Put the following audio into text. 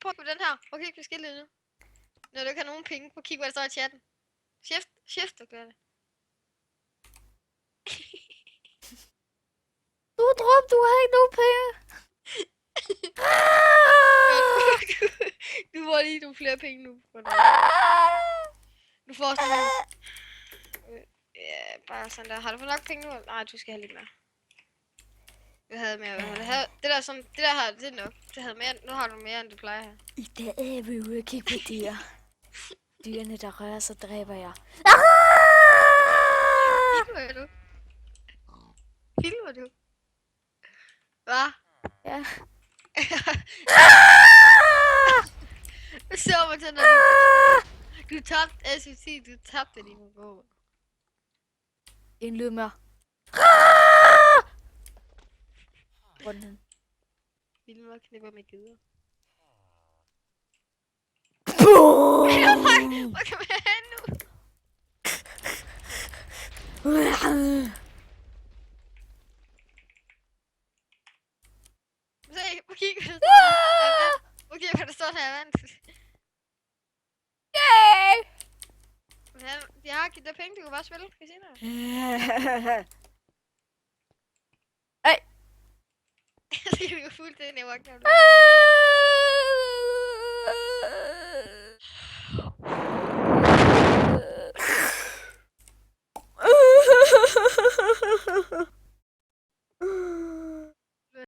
på den her. Okay, vi skal nu. Når du ikke har nogen penge, kig hvad der står i chatten. Shift, du gør det. Du har ikke nogen penge. Du får lige nogle flere penge nu. Du får sådan nogle... Ja, bare sådan der. Har du fået nok penge nu? Nej, du skal have lidt mere. Jeg havde mere. Det der her, det er nok. Det havde mere. Nu har du mere, end du plejer her. I dag er vi ude og kigge på dyr. Dyrene, der rører sig, dræber jeg. Filmer du? Hvad? Ja. Så man sådan, du tabte, jeg skulle sige, du tabte din mål. En lyd mere. Runden. Filmer knipper med gider. Hvad kan man have nu? Se, kig hvad der står. Okay, hvad der står her vand. Jeg har givet dig penge, du kan bare spille. Skal I se noget? Ej. Jeg skal gå fuldt ind i vagten.